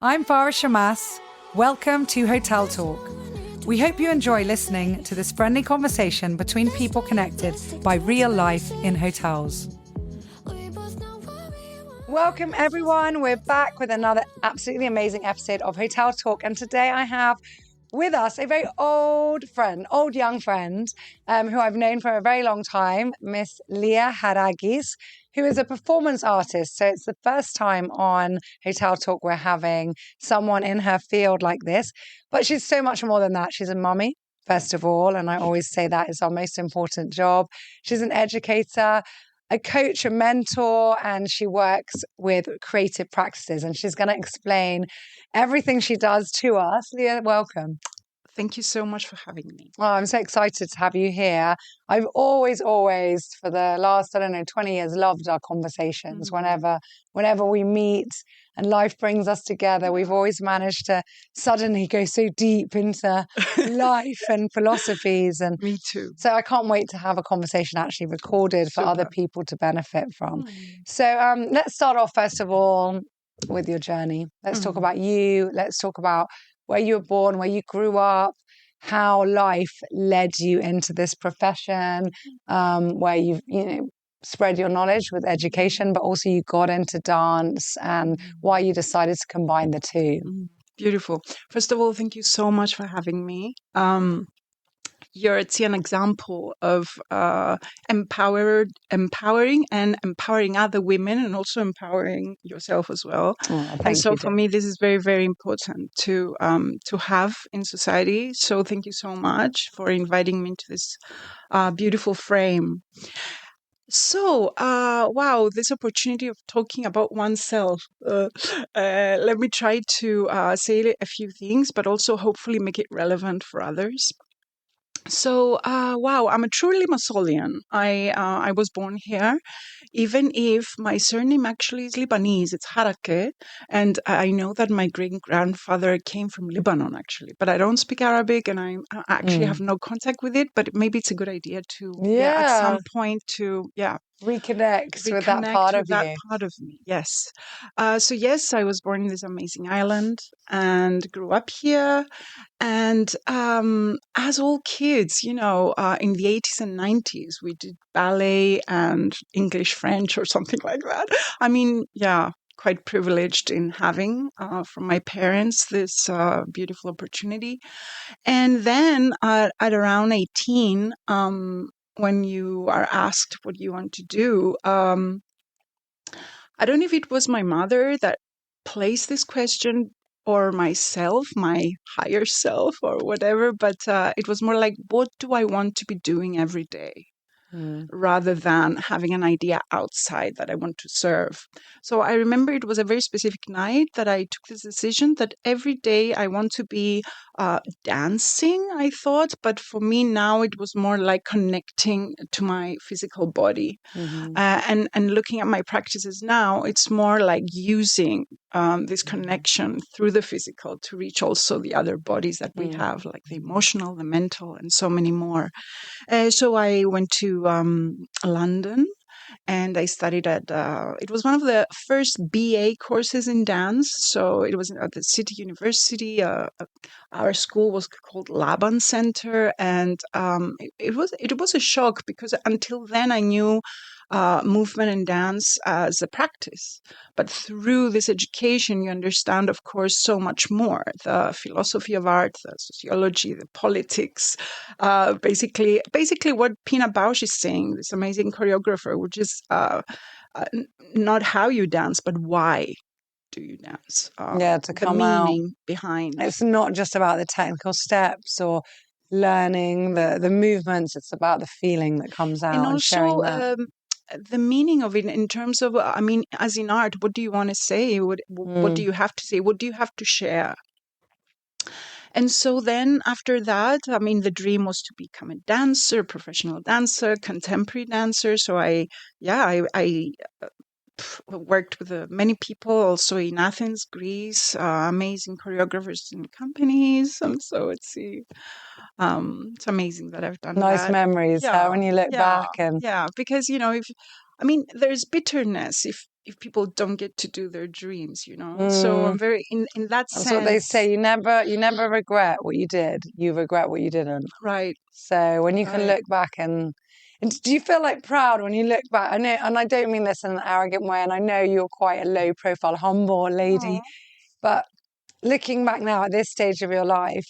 I'm Farah Shamas. Welcome to Hotel Talk. We hope you enjoy listening to this friendly conversation between people connected by real life in hotels. Welcome, everyone. We're back with another absolutely amazing episode of Hotel Talk. And today I have with us a very young friend, who I've known for a very long time, Miss Lia Haraki, who is a performance artist. So it's the first time on Hotel Talk we're having someone in her field like this. But she's so much more than that. She's a mummy, first of all, and I always say that is our most important job. She's an educator, a coach, a mentor, and she works with creative practices. And she's going to explain everything she does to us. Lia, welcome. Thank you so much for having me. Oh, I'm so excited to have you here. I've always, for the last, 20 years, loved our conversations. Whenever we meet and life brings us together, we've always managed to suddenly go so deep into life and philosophies. And me too. So I can't wait to have a conversation actually recorded for other people to benefit from. So let's start off, first of all, with your journey. Let's talk about you. Let's talk about where you were born, where you grew up, how life led you into this profession, where you've, spread your knowledge with education, but also you got into dance, and why you decided to combine the two. Beautiful. First of all, thank you so much for having me. You're an example of empowering and empowering other women, and also empowering yourself as well. And so for me, this is very, very important to have in society. So thank you so much for inviting me into this beautiful frame. So, wow, this opportunity of talking about oneself. Let me try to say a few things, but also hopefully make it relevant for others. So, wow, I'm a true Limassolian. I was born here, even if my surname actually is Lebanese. It's Haraki, and I know that my great-grandfather came from Lebanon, actually. But I don't speak Arabic, and I actually have no contact with it. But maybe it's a good idea to, at some point, to reconnect with that part of you. Part of me, yes. So yes, I was born in this amazing island and grew up here. And as all kids, in the 80s and 90s, we did ballet and English, French, or something like that. I mean, yeah, quite privileged in having from my parents this beautiful opportunity. And then at around 18, when you are asked what you want to do, I don't know if it was my mother that placed this question, or myself, my higher self, or whatever, but it was more like, what do I want to be doing every day? Rather than having an idea outside that I want to serve. So I remember it was a very specific night that I took this decision that every day I want to be dancing, I thought. But for me now, it was more like connecting to my physical body. And looking at my practices now, it's more like using this connection through the physical to reach also the other bodies that we have, like the emotional, the mental, and so many more. So I went to London, and I studied at, it was one of the first BA courses in dance. So it was at the City University. Our school was called Laban Center. And it was a shock, because until then I knew movement and dance as a practice. But through this education, you understand, of course, so much more. The philosophy of art, the sociology, the politics, basically what Pina Bausch is saying, this amazing choreographer, which is not how you dance, but why do you dance? To come the meaning behind. It's not just about the technical steps or learning the movements. It's about the feeling that comes out, and sharing that. The meaning of it in terms of, I mean, as in art, what do you want to say? What do you have to say? What do you have to share? And so then after that, I mean, the dream was to become a dancer, professional dancer, contemporary dancer. So I worked with many people also in Athens, Greece, amazing choreographers and companies. And so it's amazing that I've done nice that. Memories when you look back. And because, there's bitterness if if people don't get to do their dreams, So I'm very in that That's sense. what they say. You never regret what you did. You regret what you didn't. Right. So when you can look back and do you feel like proud when you look back? I know, and I don't mean this in an arrogant way, and I know you're quite a low profile, humble lady, but looking back now at this stage of your life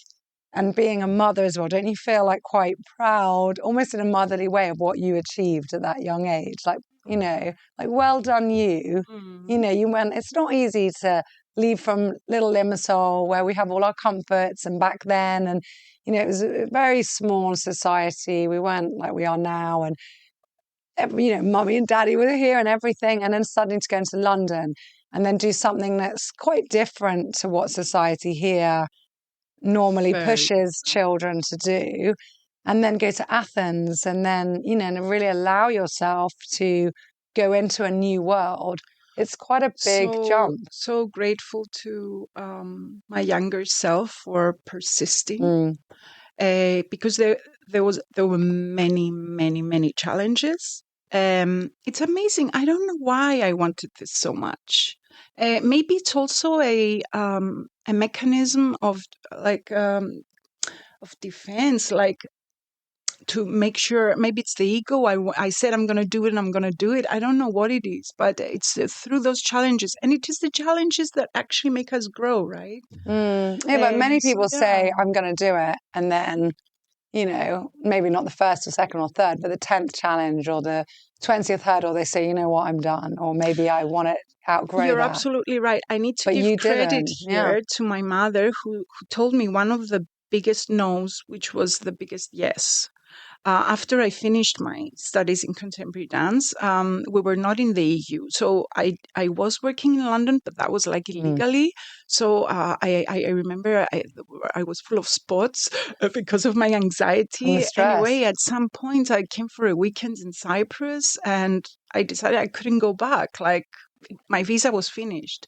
and being a mother as well, don't you feel like quite proud, almost in a motherly way, of what you achieved at that young age? Like, like well done you. You went, it's not easy to leave from little Limassol where we have all our comforts, and back then, and it was a very small society. We weren't like we are now, and mummy and daddy were here and everything, and then suddenly to go into London and then do something that's quite different to what society here normally pushes children to do, and then go to Athens, and then and really allow yourself to go into a new world. It's quite a big jump. So grateful to my younger self for persisting, because there were many challenges. It's amazing. I don't know why I wanted this so much. Maybe it's also a mechanism of of defense, like to make sure. Maybe it's the ego. I said I'm going to do it, and I'm going to do it. I don't know what it is, but it's through those challenges, and it is the challenges that actually make us grow, right? Yeah, but many people say I'm going to do it, and then maybe not the first or second or third, but the 10th challenge or the 20th hurdle, they say, you know what, I'm done. Or maybe I want to outgrow You're that. absolutely right. I need to But give credit here to my mother, who told me one of the biggest no's, which was the biggest yes. After I finished my studies in contemporary dance, we were not in the EU. So I was working in London, but that was like illegally. So I remember I was full of spots because of my anxiety. Anyway, at some point I came for a weekend in Cyprus, and I decided I couldn't go back. Like, my visa was finished.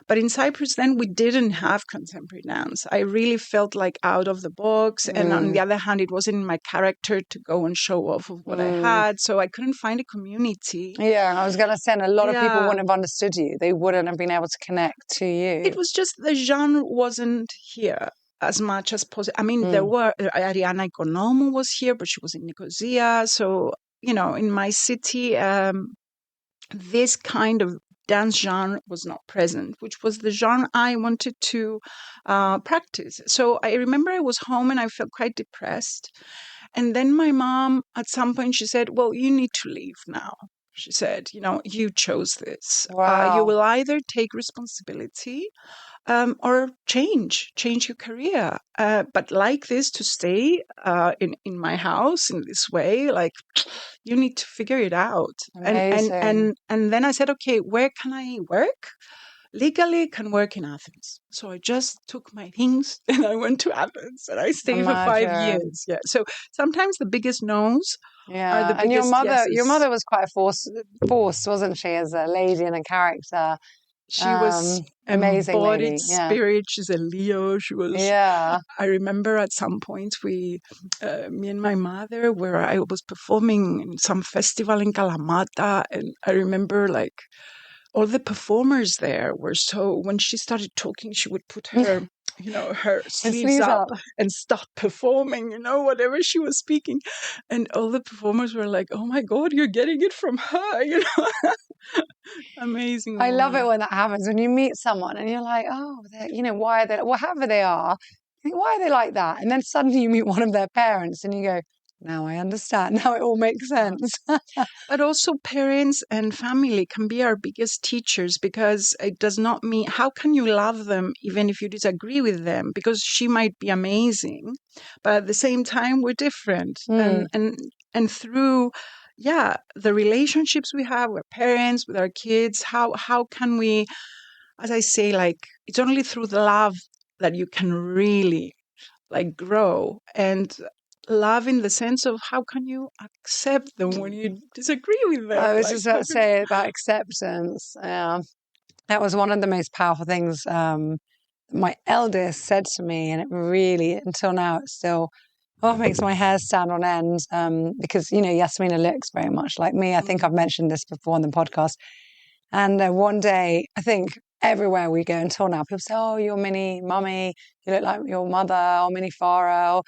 But in Cyprus, then we didn't have contemporary dance. I really felt like out of the box. And on the other hand, it wasn't in my character to go and show off of what I had. So I couldn't find a community. Yeah, I was going to say, and a lot of people wouldn't have understood you. They wouldn't have been able to connect to you. It was just the genre wasn't here as much as possible. I mean, there were, Ariana Economou was here, but she was in Nicosia. So, in my city, this kind of dance genre was not present, which was the genre I wanted to practice. So I remember I was home and I felt quite depressed. And then my mom, at some point, she said, well, you need to leave now. She said, you chose this. Wow. You will either take responsibility or change your career. But like this, to stay in my house in this way, like, you need to figure it out. And then I said, okay, where can I work? Legally, can work in Athens. So I just took my things and I went to Athens, and I stayed for 5 years. Yeah. So sometimes the biggest no's are the biggest yeses. Your mother was quite a force, wasn't she, as a lady and a character? She was amazing embodied lady. spirit. She's a Leo. She was. Yeah. I remember at some point me and my mother, where I was performing in some festival in Kalamata, and I remember like all the performers there were so. When she started talking, she would put her. Her sleeves up and start performing, whatever she was speaking. And all the performers were like, oh my God, you're getting it from her, Amazing. I love it when that happens, when you meet someone and you're like, oh, why are they, whatever they are, why are they like that? And then suddenly you meet one of their parents and you go, now I understand. Now it all makes sense. But also parents and family can be our biggest teachers, because it does not mean, how can you love them even if you disagree with them? Because she might be amazing, but at the same time, we're different. And through, the relationships we have with parents, with our kids, how can we, as I say, like, it's only through the love that you can really like grow, and love in the sense of how can you accept them when you disagree with them. I was just about to say about acceptance. That was one of the most powerful things my eldest said to me, and it really, until now, it still makes my hair stand on end, because Yasmina looks very much like me. I think I've mentioned this before on the podcast. And one day, I think everywhere we go until now, people say, "Oh, you're mini mummy. You look like your mother, or mini Farah."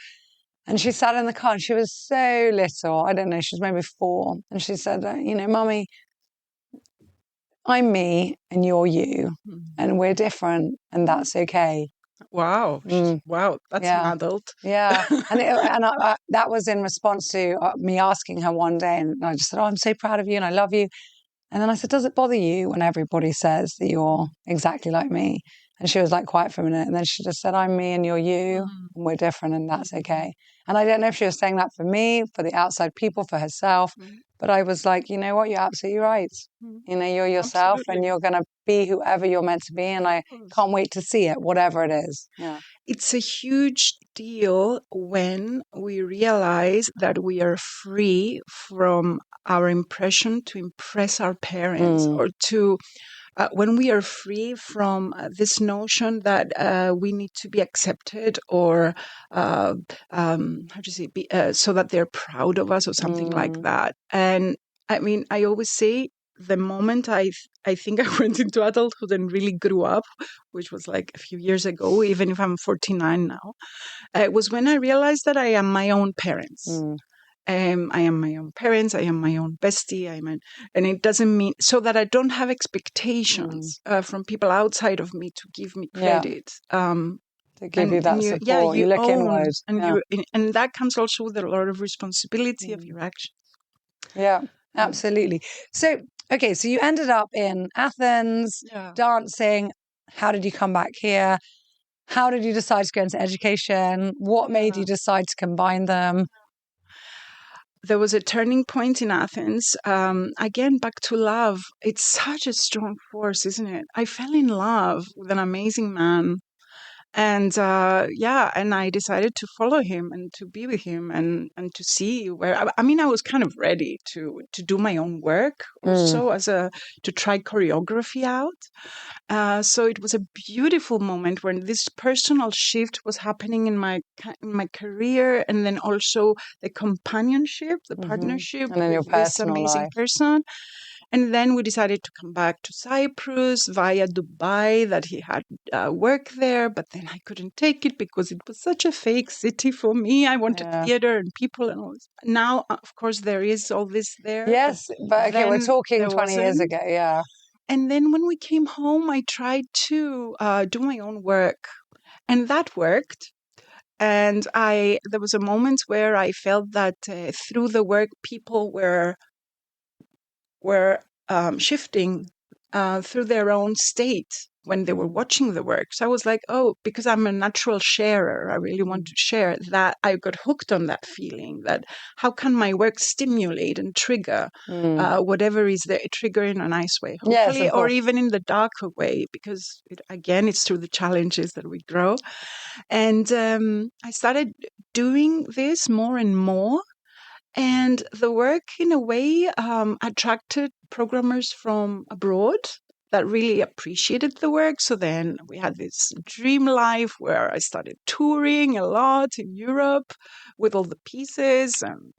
And she sat in the car and she was so little. I don't know, she was maybe 4. And she said, Mummy, I'm me and you're you. And we're different and that's okay. Wow. Wow. That's an adult. Yeah. And that was in response to me asking her one day. And I just said, "Oh, I'm so proud of you and I love you." And then I said, "Does it bother you when everybody says that you're exactly like me?" And she was like quiet for a minute. And then she just said, "I'm me and you're you and we're different and that's okay." And I don't know if she was saying that for me, for the outside people, for herself. But I was like, you know what? You're absolutely right. You're yourself and you're going to be whoever you're meant to be. And I can't wait to see it, whatever it is. Yeah. It's a huge deal when we realize that we are free from our impression to impress our parents, or to when we are free from this notion that we need to be accepted, or how do you say, so that they're proud of us or something like that. And I mean, I always say, the moment I think I went into adulthood and really grew up, which was like a few years ago, even if I'm 49 now, was when I realized that I am my own parents. I am my own parents. I am my own bestie. And it doesn't mean so that I don't have expectations from people outside of me to give me credit. To give you that support. You look inward. And that comes also with a lot of responsibility of your actions. Yeah, absolutely. So, okay, so you ended up in Athens dancing. How did you come back here? How did you decide to go into education? What made you decide to combine them? There was a turning point in Athens. Again, back to love. It's such a strong force, isn't it? I fell in love with an amazing man. And and I decided to follow him and to be with him and to see where. I mean, I was kind of ready to do my own work also to try choreography out. So it was a beautiful moment when this personal shift was happening in my career, and then also the companionship, the partnership with this amazing person. And then we decided to come back to Cyprus via Dubai, that he had work there. But then I couldn't take it because it was such a fake city for me. I wanted theater and people and all this. Now, of course, there is all this there. Yes, but okay, we're talking 20 years ago, yeah. And then when we came home, I tried to do my own work. And that worked. And there was a moment where I felt that through the work, people were shifting through their own state when they were watching the work. So I was like, oh, because I'm a natural sharer, I really want to share that. I got hooked on that feeling that how can my work stimulate and trigger whatever is there, trigger in a nice way, hopefully, or even in the darker way, because it's through the challenges that we grow. And I started doing this more and more. And the work, in a way, attracted programmers from abroad that really appreciated the work. So then we had this dream life where I started touring a lot in Europe with all the pieces. And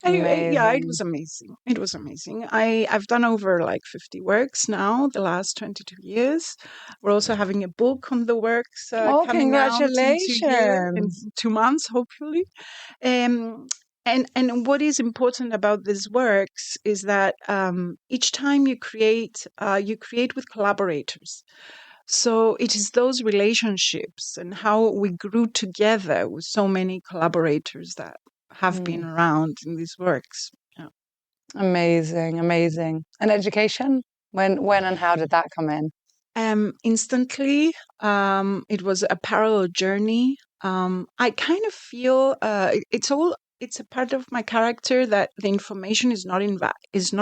anyway, it was amazing. It was amazing. I've done over like 50 works now, the last 22 years. We're also having a book on the works coming out in 2 months, hopefully. And what is important about these works is that each time you create with collaborators. So it is those relationships and how we grew together with so many collaborators that have been around in these works. Yeah. Amazing, amazing. And education? When and how did that come in? Instantly. It was a parallel journey. I kind of feel it's a part of my character that the information is not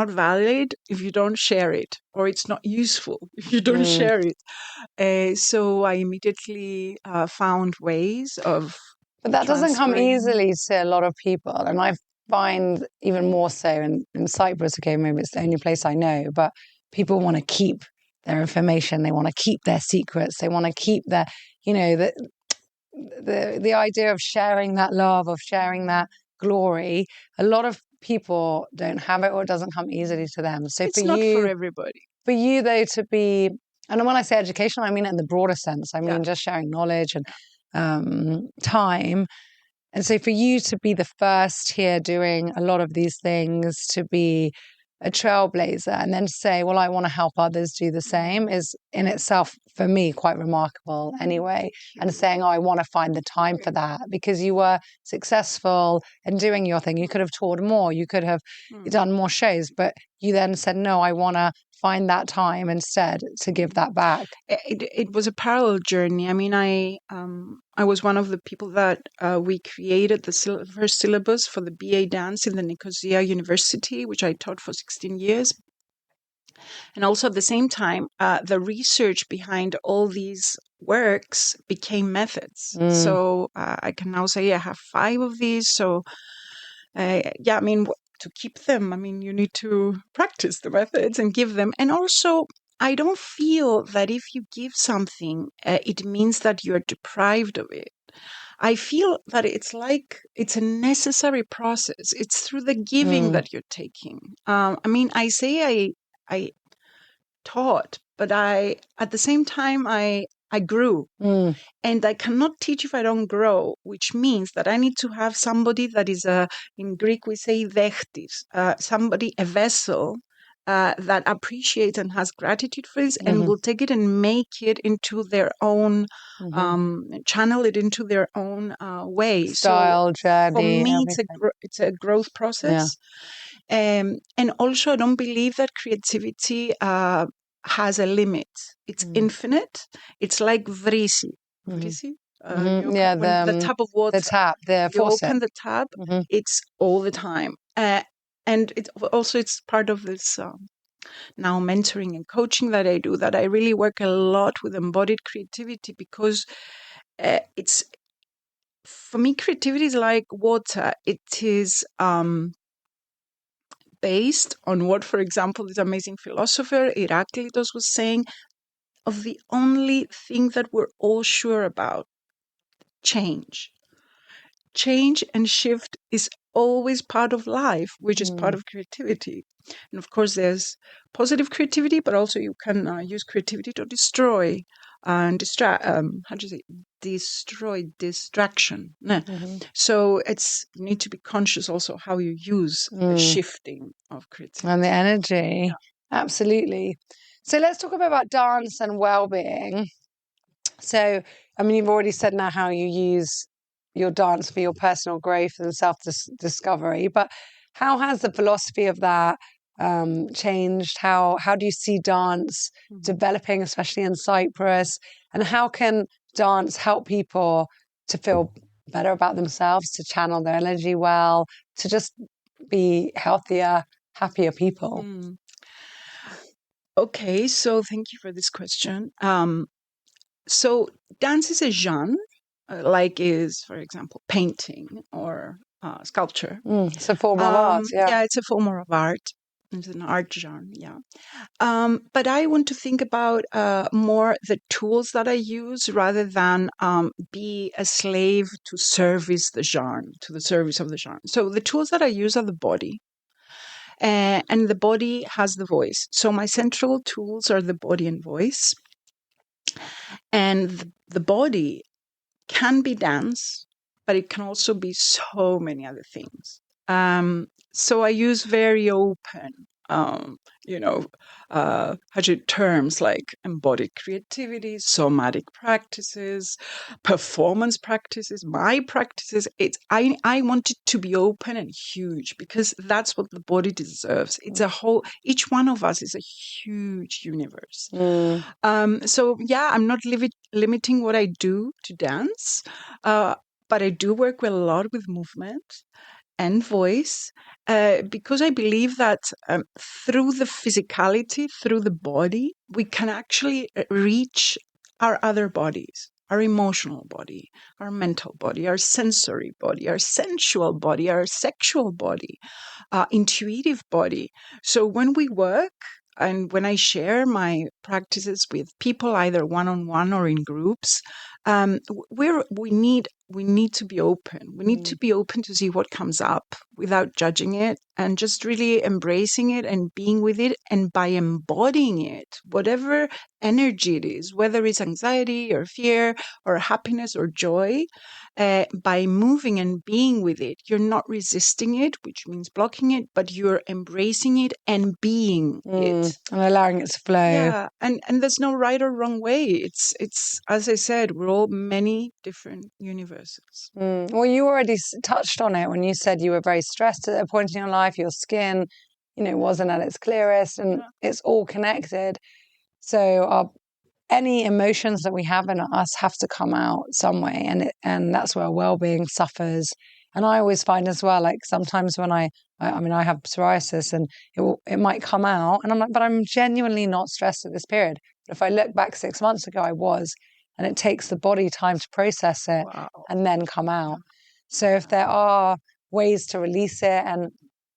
valid if you don't share it, or it's not useful if you don't share it. So I immediately found ways of. But that doesn't come easily to a lot of people, and I find even more so in Cyprus. Okay, maybe it's the only place I know, but people want to keep their information. They want to keep their secrets. They want to keep their, the idea of sharing that love, of sharing that glory. A lot of people don't have it, or it doesn't come easily to them. So it's not for everybody. for you though to be, and when I say educational, I mean it in the broader sense. I mean just sharing knowledge and time. And so for you to be the first here doing a lot of these things, to be a trailblazer and then to say, well, I want to help others do the same is in itself, for me, quite remarkable anyway. And saying, oh, I want to find the time for that because you were successful in doing your thing. You could have toured more. You could have done more shows, but you then said, no, I want to find that time instead to give that back. It was a parallel journey. I mean, I was one of the people that we created the first syllabus for the BA dance in the Nicosia University, which I taught for 16 years. And also at the same time, the research behind all these works became methods. So I can now say I have 5 of these. So I mean, to keep them, I mean, you need to practice the methods and give them. And also, I don't feel that if you give something, it means that you're deprived of it. I feel that it's a necessary process. It's through the giving that you're taking. I mean, I say I taught, but at the same time, I grew. And I cannot teach if I don't grow, which means that I need to have somebody that is in Greek we say dechtis, somebody, a vessel that appreciates and has gratitude for this and will take it and make it into their own, channel it into their own way. Style, journey. For me, it's a growth process. And also, I don't believe that creativity has a limit. It's infinite. It's like vrisi. Vrisi? The tap of water. The tap, the you faucet. Open the tap, it's all the time. And it's part of this now mentoring and coaching that I do, that I really work a lot with embodied creativity because it's, for me, creativity is like water. It is based on what, for example, this amazing philosopher Heraclitus was saying, of the only thing that we're all sure about, change. Change and shift is always part of life, which is part of creativity. And of course, there's positive creativity, but also you can use creativity to destroy and destroy distraction. So you need to be conscious also how you use the shifting of creativity. And the energy. Absolutely. So let's talk a bit about dance and well-being. So, I mean, you've already said now how you use your dance for your personal growth and self-discovery, but how has the philosophy of that changed? How do you see dance developing, especially in Cyprus? And how can dance help people to feel better about themselves, to channel their energy well, to just be healthier, happier people? Okay, so thank you for this question. So dance is a genre, like is, for example, painting or sculpture. It's a form of art, Yeah, it's a form of art. It's an art genre, yeah. But I want to think about more the tools that I use rather than be a slave to service the genre, to the service of the genre. So the tools that I use are the body. And the body has the voice. So my central tools are the body and voice. And the body can be dance, but it can also be so many other things. So I use very open, terms like embodied creativity, somatic practices, performance practices, my practices. I want it to be open and huge because that's what the body deserves. It's a whole, each one of us is a huge universe. So yeah, I'm not limiting what I do to dance, but I do work a lot with movement and voice, because I believe that through the physicality, through the body, we can actually reach our other bodies, our emotional body, our mental body, our sensory body, our sensual body, our sexual body, intuitive body. So when we work, and when I share my practices with people, either one-on-one or in groups, we need to be open. We need to be open to see what comes up without judging it, and just really embracing it and being with it. And by embodying it, whatever energy it is, whether it's anxiety or fear or happiness or joy, by moving and being with it, you're not resisting it, which means blocking it, but you're embracing it and being it. And allowing it to flow. Yeah, and there's no right or wrong way. It's as I said, we're all many different universes. Well, you already touched on it when you said you were very stressed at a point in your life. Your skin, wasn't at its clearest, and it's all connected. So any emotions that we have in us have to come out some way, and that's where well-being suffers. And I always find as well, like sometimes when I have psoriasis and it might come out, and I'm like, but I'm genuinely not stressed at this period. But if I look back 6 months ago, I was, and it takes the body time to process it and then come out. So if there are ways to release it, and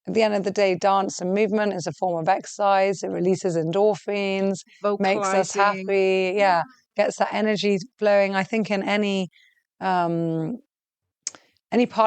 at the end of the day, dance and movement is a form of exercise. It releases endorphins, makes us happy. Yeah, gets that energy flowing. I think in any part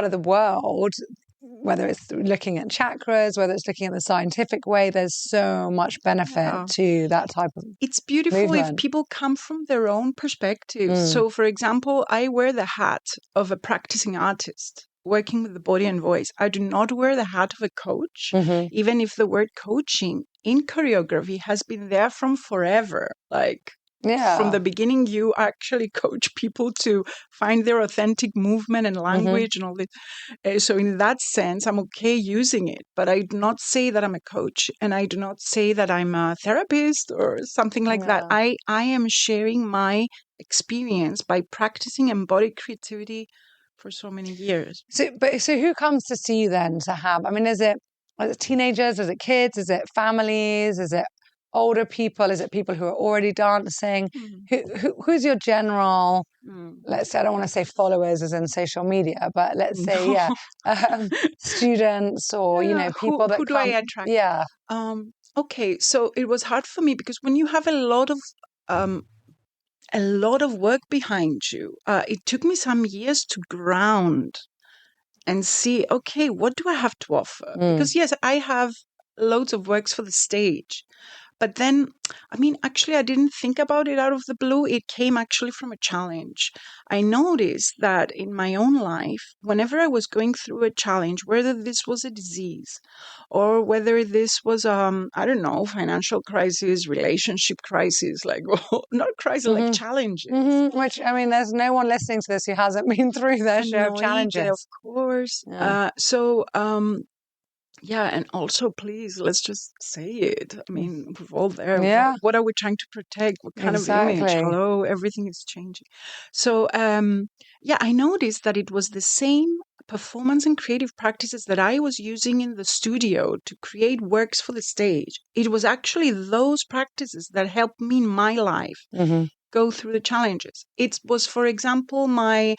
of the world, whether it's looking at chakras, whether it's looking at the scientific way, there's so much benefit to that type of It's beautiful movement. If people come from their own perspective. So, for example, I wear the hat of a practicing artist working with the body and voice. I do not wear the hat of a coach, even if the word coaching in choreography has been there from forever. Like, from the beginning, you actually coach people to find their authentic movement and language and all this. So in that sense, I'm okay using it, but I do not say that I'm a coach, and I do not say that I'm a therapist or something like that. I am sharing my experience by practicing embodied creativity for so many years. So who comes to see you then to have? I mean, is it teenagers? Is it kids? Is it families? Is it older people? Is it people who are already dancing? Who's your general, let's say, I don't want to say followers as in social media, but let's say, students or, people that who do come. I attract? Yeah. Okay, so it was hard for me because when you have a lot of work behind you, it took me some years to ground and see, okay, what do I have to offer? Because yes, I have loads of works for the stage. But then, actually, I didn't think about it out of the blue. It came actually from a challenge. I noticed that in my own life, whenever I was going through a challenge, whether this was a disease or whether this was, financial crisis, relationship crisis, like, not crisis, like challenges. Which, there's no one listening to this who hasn't been through their share of challenges. Of course. Yeah, and also, please, let's just say it. We're all there. Yeah. What are we trying to protect? What kind of image? Hello, everything is changing. So, I noticed that it was the same performance and creative practices that I was using in the studio to create works for the stage. It was actually those practices that helped me in my life go through the challenges. It was, for example, my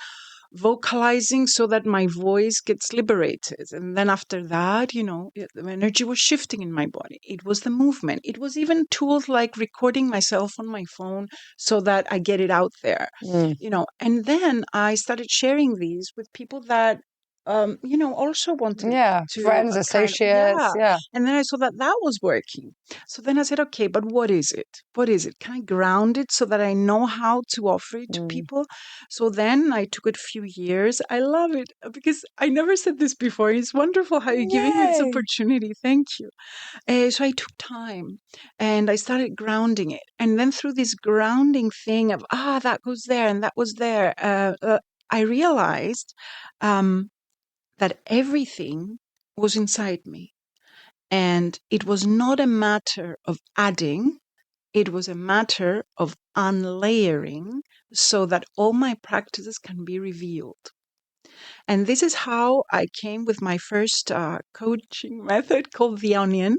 vocalizing so that my voice gets liberated. And then after that, the energy was shifting in my body. It was the movement. It was even tools like recording myself on my phone so that I get it out there, And then I started sharing these with people that also wanted to friends, associates, And then I saw that was working. So then I said, okay, but what is it? What is it? Can I ground it so that I know how to offer it to people? So then I took it a few years. I love it because I never said this before. It's wonderful how you're giving me this opportunity. Thank you. So I took time and I started grounding it. And then through this grounding thing of, that goes there and that was there, I realized that everything was inside me. And it was not a matter of adding, it was a matter of unlayering so that all my practices can be revealed. And this is how I came with my first coaching method called the onion,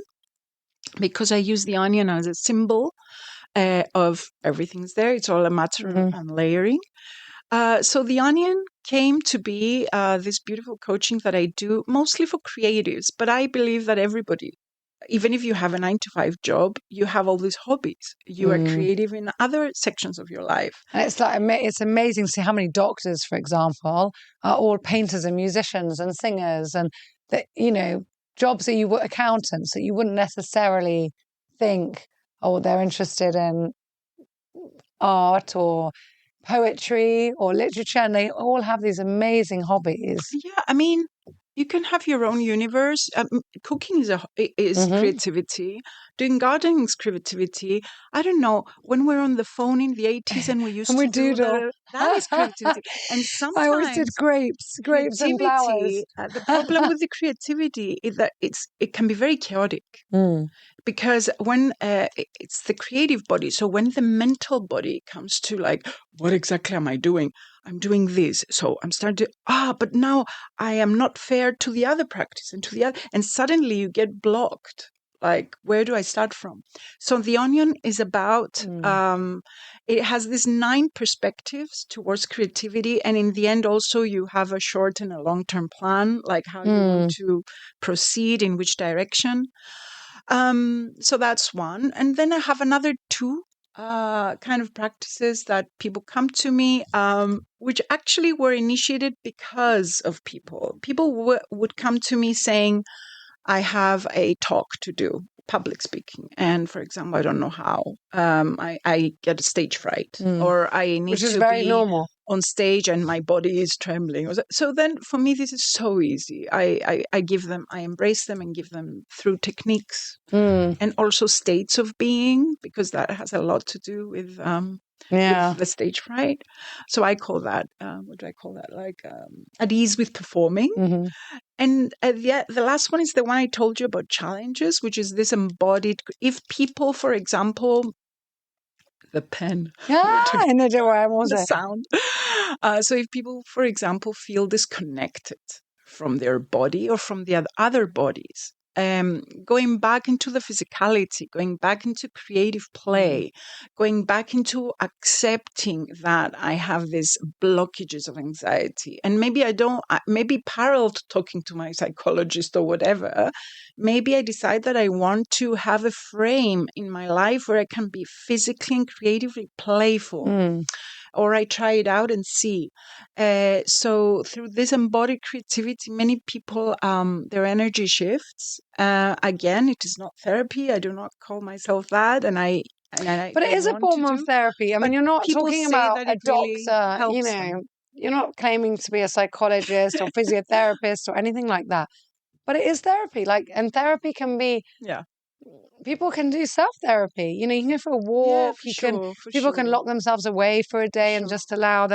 because I use the onion as a symbol of everything's there. It's all a matter of unlayering. So the onion came to be this beautiful coaching that I do mostly for creatives, but I believe that everybody even if you have a 9 to 5 job, you have all these hobbies. You are creative in other sections of your life. And it's like it's amazing to see how many doctors, for example, are all painters and musicians and singers, and that jobs that accountants that you wouldn't necessarily think, oh, they're interested in art or poetry or literature, and they all have these amazing hobbies. Yeah, I mean, you can have your own universe. Cooking is creativity. Doing gardening is creativity. I don't know. When we're on the phone in the 80s and we used And we to do doodle. that is creativity. And I always did sometimes grapes and flowers. The problem with the creativity is that it can be very chaotic. Because when it's the creative body, so when the mental body comes to like, what exactly am I doing? I'm doing this. So I'm starting to, but now I am not fair to the other practice and to the other. And suddenly you get blocked. Like, where do I start from? So the onion is about, it has these 9 perspectives towards creativity. And in the end, also, you have a short and a long-term plan, like how you want to proceed, in which direction. So that's one. And then I have another 2 kind of practices that people come to me, which actually were initiated because of people. People would come to me saying, I have a talk to do, public speaking. And for example, I don't know how. I get a stage fright, or I need Which is to very be normal on stage and my body is trembling. So then for me, this is so easy. I embrace them and give them through techniques and also states of being, because that has a lot to do with the stage fright. So I call that, what do I call that? Like at ease with performing. And the last one is the one I told you about challenges, which is this embodied. If people, for example, the pen. I know, don't worry, I'm also the sound. So if people, for example, feel disconnected from their body or from the other bodies, going back into the physicality, going back into creative play, going back into accepting that I have these blockages of anxiety. And maybe maybe parallel to talking to my psychologist or whatever, maybe I decide that I want to have a frame in my life where I can be physically and creatively playful. Or I try it out and see. So through this embodied creativity, many people, their energy shifts. Again, it is not therapy. I do not call myself that. But it is a form of therapy. I mean, you're not talking about a doctor, you're not claiming to be a psychologist or physiotherapist or anything like that. But it is therapy. And therapy can be, people can do self-therapy. You can go for a walk. People can lock themselves away for a day and just allow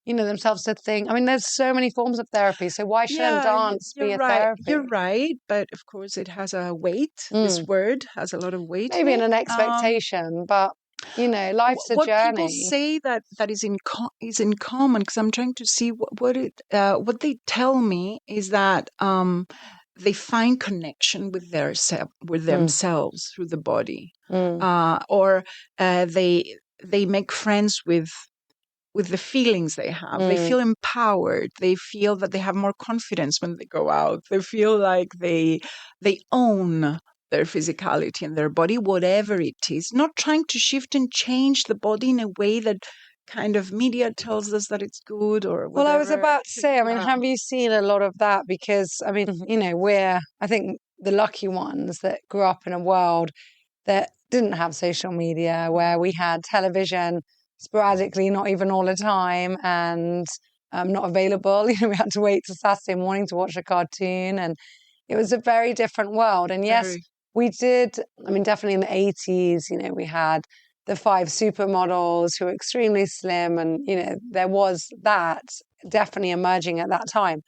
themselves to think. I mean, there's so many forms of therapy. So why shouldn't dance be a therapy? You're right. But of course, it has a weight. This word has a lot of weight. Maybe in an expectation, but life's a journey. What people say that is in common, because I'm trying to see what they tell me is that they find connection with themselves through the body, or they make friends with the feelings they have. They feel empowered. They feel that they have more confidence when they go out. They feel like they own their physicality and their body, whatever it is, not trying to shift and change the body in a way that kind of media tells us that it's good or whatever. Well, I was about to say, I mean, have you seen a lot of that? Because, I mean, we're, I think, the lucky ones that grew up in a world that didn't have social media, where we had television sporadically, not even all the time, and not available. We had to wait till Saturday morning to watch a cartoon, and it was a very different world. And yes, we did, I mean, definitely in the 80s, we had the 5 supermodels who were extremely slim, and there was that definitely emerging at that time.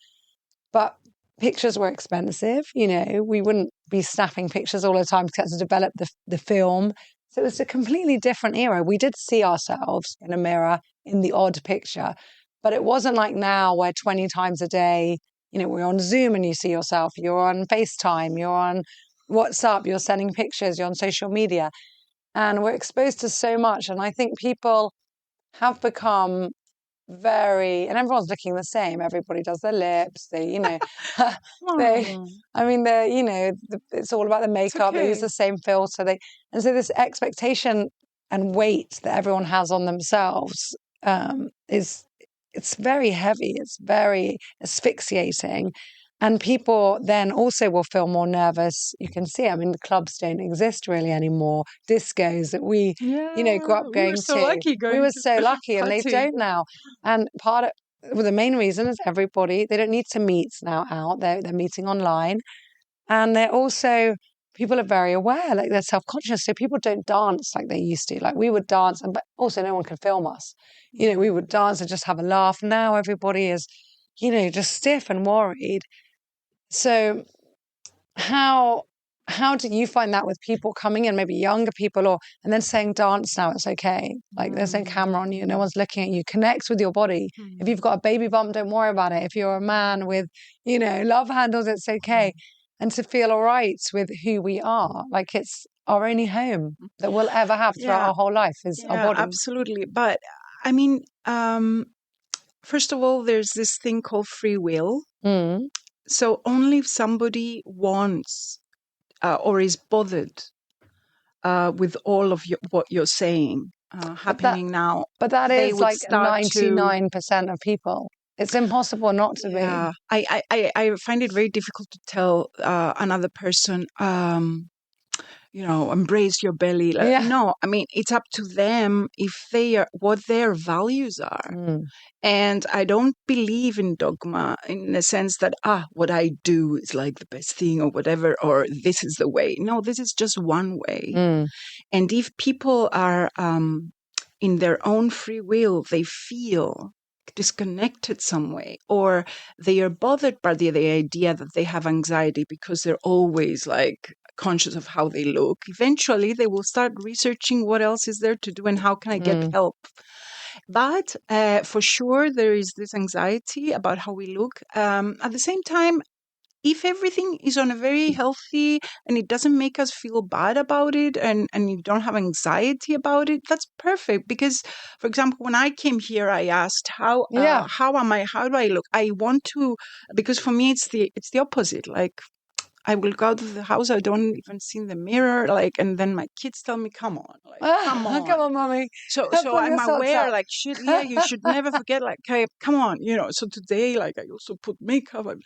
But pictures were expensive. We wouldn't be snapping pictures all the time to develop the film. So it was a completely different era. We did see ourselves in a mirror in the odd picture, but it wasn't like now where 20 times a day, we're on Zoom and you see yourself, you're on FaceTime, you're on WhatsApp, you're sending pictures, you're on social media. And we're exposed to so much. And I think people have become and everyone's looking the same. Everybody does their lips. They, they, Oh, I mean, it's all about the it's makeup. They use okay. the same filter. And so this expectation and weight that everyone has on themselves it's very heavy. It's very asphyxiating. And people then also will feel more nervous. You can see, I mean, the clubs don't exist really anymore. Discos that we, grew Yeah, up we were going so to. lucky We going were to so lucky and they party. don't now. And the main reason is they don't need to meet now out. They're meeting online. And they're also, people are very aware, like they're self-conscious. So people don't dance like they used to. Like we would dance, but also no one could film us. We would dance and just have a laugh. Now everybody is, just stiff and worried. So how do you find that with people coming in, maybe younger people, and then saying dance now, it's okay. Like there's no camera on you, no one's looking at you. Connect with your body. If you've got a baby bump, don't worry about it. If you're a man with, love handles, it's okay. And to feel all right with who we are, like it's our only home that we'll ever have throughout Yeah, our whole life is our yeah, body. absolutely. But I mean, first of all, there's this thing called free will. Mm. So only if somebody wants or is bothered with all of what you're saying But that happening now, but that they is would like start to. 99% of people. It's impossible not to be. Yeah, I find it very difficult to tell another person, embrace your belly. Like, Yeah. no, I mean, it's up to them if what their values are. Mm. And I don't believe in dogma in the sense that, what I do is like the best thing or whatever, or this is the way. No, this is just one way. Mm. And if people are in their own free will, they feel disconnected some way, or they are bothered by the idea that they have anxiety because they're always like conscious of how they look, eventually they will start researching what else is there to do and how can I get help. But for sure, there is this anxiety about how we look. At the same time, if everything is on a very healthy and it doesn't make us feel bad about it and you don't have anxiety about it, that's perfect. Because, for example, when I came here, I asked how do I look? I want to, because for me it's the opposite. Like I will go out of the house, I don't even see in the mirror, like, and then my kids tell me, "Come on, like, come on." Come on, mommy. So Pull your I'm socks aware, up. like, Leah, you should never forget, like, hey, come on, So today, like, I also put makeup. Come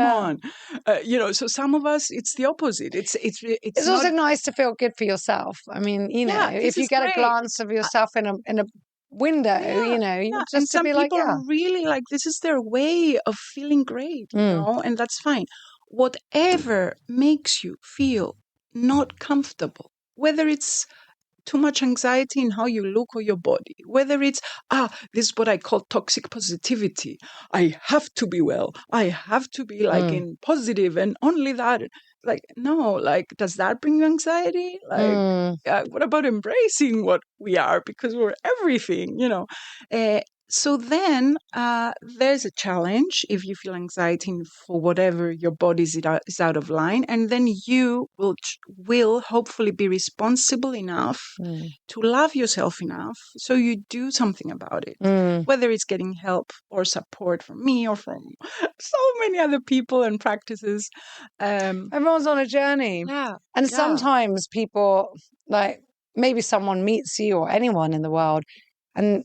Yeah. on, So some of us, it's the opposite. It's It's not. also nice to feel good for yourself. I mean, Yeah, this if you is get a great. glance of yourself in a window, Yeah, yeah. And just to some be like, people yeah. really like this is their way of feeling great, Mm. and that's fine. Whatever makes you feel not comfortable, whether it's too much anxiety in how you look or your body, whether it's, this is what I call toxic positivity. I have to be well. I have to be like Mm. in positive and only that. Like, no, like, does that bring you anxiety? Like, what about embracing what we are? Because we're everything. Uh, so then there's a challenge if you feel anxiety for whatever your body is out of line. And then you will hopefully be responsible enough to love yourself enough so you do something about it, whether it's getting help or support from me or from so many other people and practices. Everyone's on a journey. Yeah. And Yeah. sometimes people, like, maybe someone meets you or anyone in the world and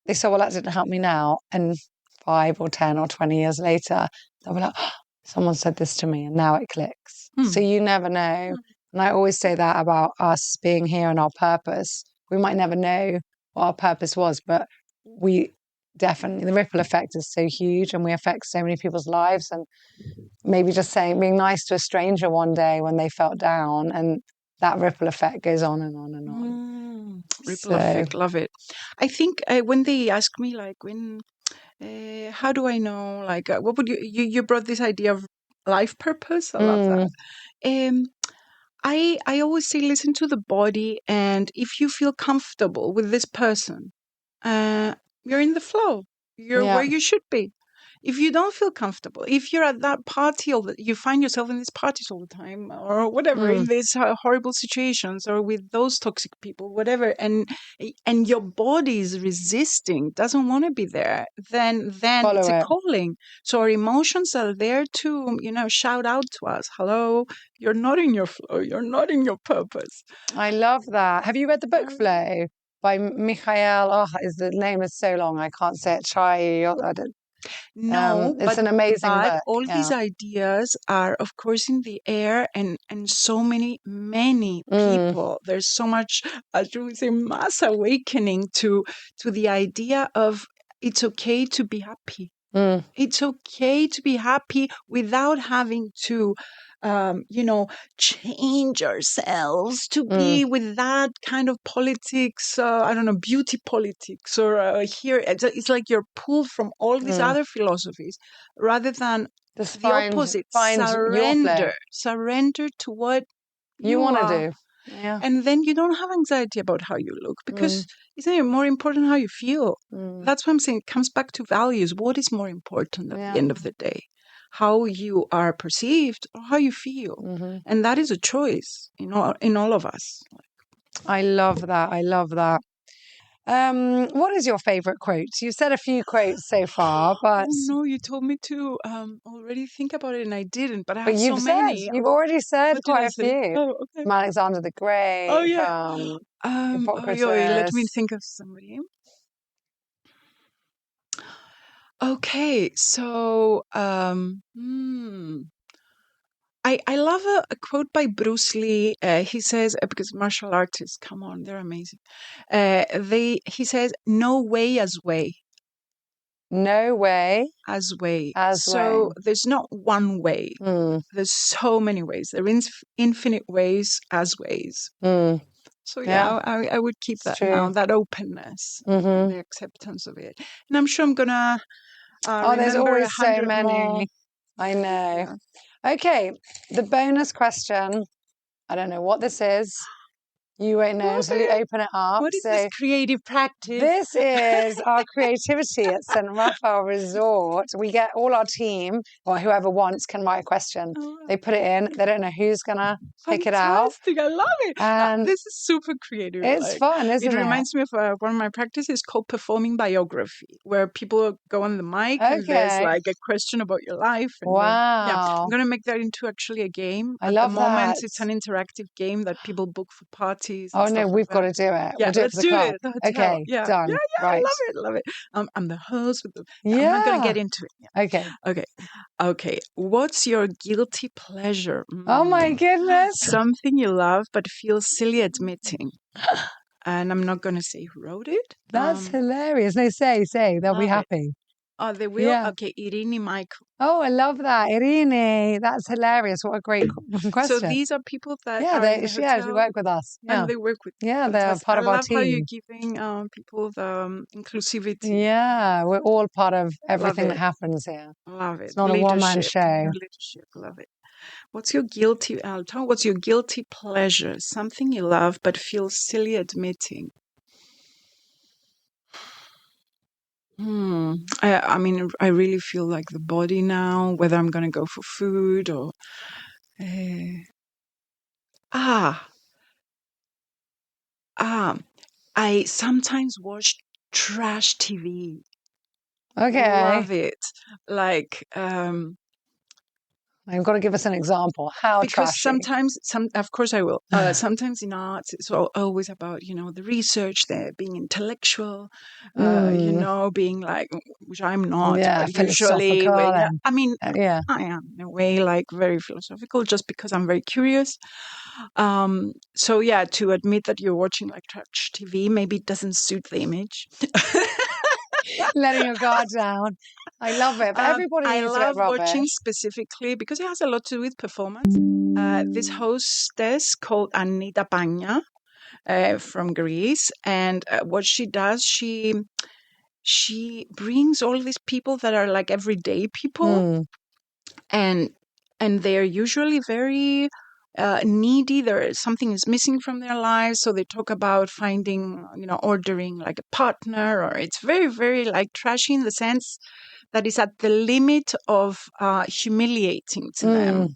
they say, well, that didn't help me now. And 5 or 10 or 20 years later, they'll be like, oh, someone said this to me and now it clicks. So you never know. And I always say that about us being here and our purpose. We might never know what our purpose was, but we definitely, the ripple effect is so huge and we affect so many people's lives. And maybe just being nice to a stranger one day when they felt down, and that ripple effect goes on and on and on. Ripple effect, love it. I think when they ask me, like, how do I know, like, what would you brought this idea of life purpose? I love that. I always say, listen to the body, and if you feel comfortable with this person, you're in the flow. You're where you should be. if you don't feel comfortable, if you're at that party, you find yourself in these parties all the time, or whatever, in these horrible situations, or with those toxic people, whatever, and your body is resisting, doesn't want to be there, then Follow it's a it. calling. So our emotions are there to, shout out to us, hello, you're not in your flow, you're not in your purpose. I love that. Have you read the book Flow by Michael? Oh, the name is so long, I can't say it. No, it's an amazing book. all these ideas are, of course, in the air, and so many people. There's so much, should we say, mass awakening to the idea of it's okay to be happy. It's okay to be happy without having to, change ourselves to be with that kind of politics. I don't know, beauty politics, or here it's like you're pulled from all these other philosophies, rather than just the opposite. Surrender to what you want to do. Yeah. And then you don't have anxiety about how you look, because isn't it more important how you feel? That's what I'm saying. It comes back to values. What is more important at the end of the day? How you are perceived or how you feel? And that is a choice in all of us. I love that. I love that. What is your favorite quote? You've said a few quotes so far, but no, you told me to already think about it, and I didn't. But I have so many. You've already said quite a few. Oh, okay. From Alexander the Great. Oh yeah. Let me think of somebody. Okay, so I love a quote by Bruce Lee. He says, because martial artists, come on, they're amazing. He says, "No way as way." No way as way. So there's not one way. There's so many ways. There are infinite ways as ways. So yeah, I would keep that now, that openness, the acceptance of it. And I'm sure I'm gonna there's always so many. More. I know. Yeah. Okay, the bonus question. I don't know what this is. You won't know until you open it up. What is this creative practice? This is our creativity at St. Raphael Resort. We get all our team, or whoever wants, can write a question. They put it in. They don't know who's going to pick it out. Fantastic. I love it. And this is super creative. It's fun, isn't it? It reminds me of one of my practices called performing biography, where people go on the mic and there's like a question about your life. And I'm going to make that into actually a game. I love that. At the moment, it's an interactive game that people book for parties. Oh no, we've got to do it. Yeah, we'll let's do it. Okay, done. Yeah, right. I love it. I'm the host with the. I'm not going to get into it. Yeah. Okay. What's your guilty pleasure? Oh my goodness! Something you love but feel silly admitting. And I'm not going to say who wrote it. That's hilarious. No, say. They'll be happy. Oh, they will? Yeah. Okay, Irene Michael. Oh, I love that. Irene. That's hilarious. What a great question. So these are people that they work with us. Yeah. And they work with they're part of our team. I love how you're giving people the inclusivity. Yeah, we're all part of everything that happens here. Love it. It's not a one-man show. Leadership. Love it. What's your guilty pleasure? Something you love but feel silly admitting. I mean, I really feel like the body now, whether I'm going to go for food or... I sometimes watch trash TV. Okay. I love it. Like... You've got to give us an example. How because trashy? Of course I will. Sometimes in arts, it's always about, the research there, being intellectual, being like, which I'm not. Yeah, usually. I am in a way like very philosophical, just because I'm very curious. To admit that you're watching like trash TV, maybe it doesn't suit the image. Letting your guard down. I love it. But everybody I love watching specifically because it has a lot to do with performance. This hostess called Anita Pagna from Greece, and what she does, she brings all these people that are like everyday people, and they're usually very needy. Something is missing from their lives, so they talk about finding, ordering like a partner, or it's very, very like trashy in the sense that is at the limit of humiliating to them.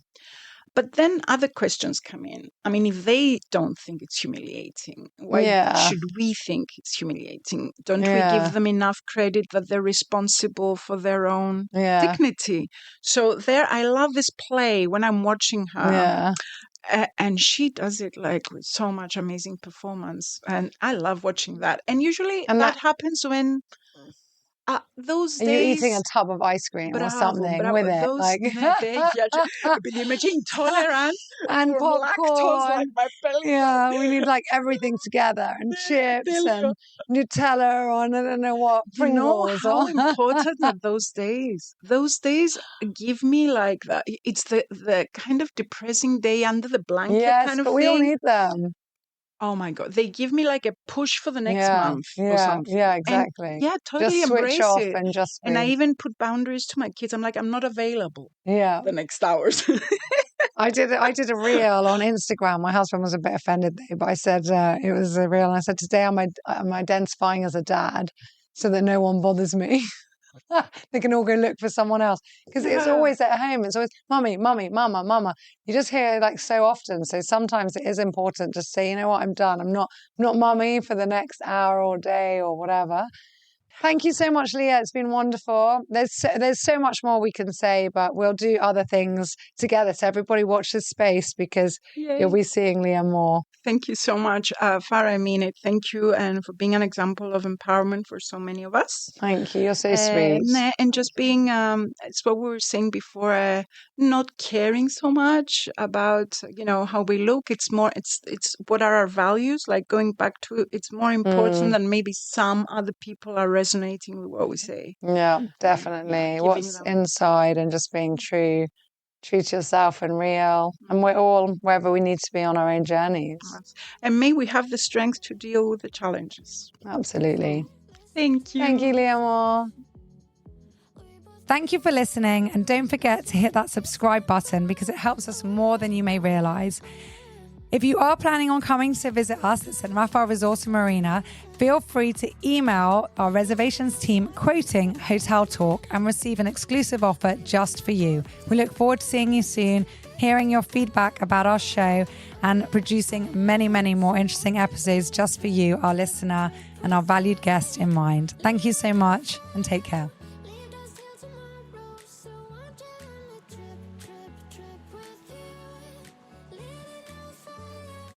But then other questions come in. I mean, if they don't think it's humiliating, why should we think it's humiliating? Don't we give them enough credit that they're responsible for their own dignity? So there, I love this play when I'm watching her. And she does it like with so much amazing performance. And I love watching that. And usually that happens when those days... You're eating a tub of ice cream or something with it. Like imagine intolerant and popcorn. Lactose, like my belly. Yeah, we need like everything together and chips and Nutella on I don't know what, Pringles. You know how important are those days? Those days give me like that. It's the kind of depressing day under the blanket kind of but thing. We all need them. Oh my God. They give me like a push for the next month or something. Yeah, exactly. And totally just embrace switch off it. And just be. And I even put boundaries to my kids. I'm like, I'm not available the next hours. I did a reel on Instagram. My husband was a bit offended there, but I said it was a reel. And I said, today I'm identifying as a dad so that no one bothers me. They can all go look for someone else because it's always at home. It's always mummy, mama. You just hear it like so often. So sometimes it is important to say, you know what, I'm done. I'm not mummy for the next hour or day or whatever. Thank you so much, Lia. It's been wonderful. There's so much more we can say, but we'll do other things together. So everybody watch this space because you'll be seeing Lia more. Thank you so much, Farah. I mean it. Thank you, and for being an example of empowerment for so many of us. Thank you. You're so sweet. And just being, it's what we were saying before, not caring so much about, how we look. It's more, it's what are our values? Like going back to, it's more important than maybe some other people are resonating with what we say. Yeah, definitely. What's inside and just being true to yourself and real. And we're all wherever we need to be on our own journeys. And may we have the strength to deal with the challenges. Absolutely. Thank you. Thank you, Lia. Thank you for listening. And don't forget to hit that subscribe button because it helps us more than you may realize. If you are planning on coming to visit us at St. Raphael Resort and Marina, feel free to email our reservations team quoting Hotel Talk and receive an exclusive offer just for you. We look forward to seeing you soon, hearing your feedback about our show and producing many, many more interesting episodes just for you, our listener and our valued guest in mind. Thank you so much and take care.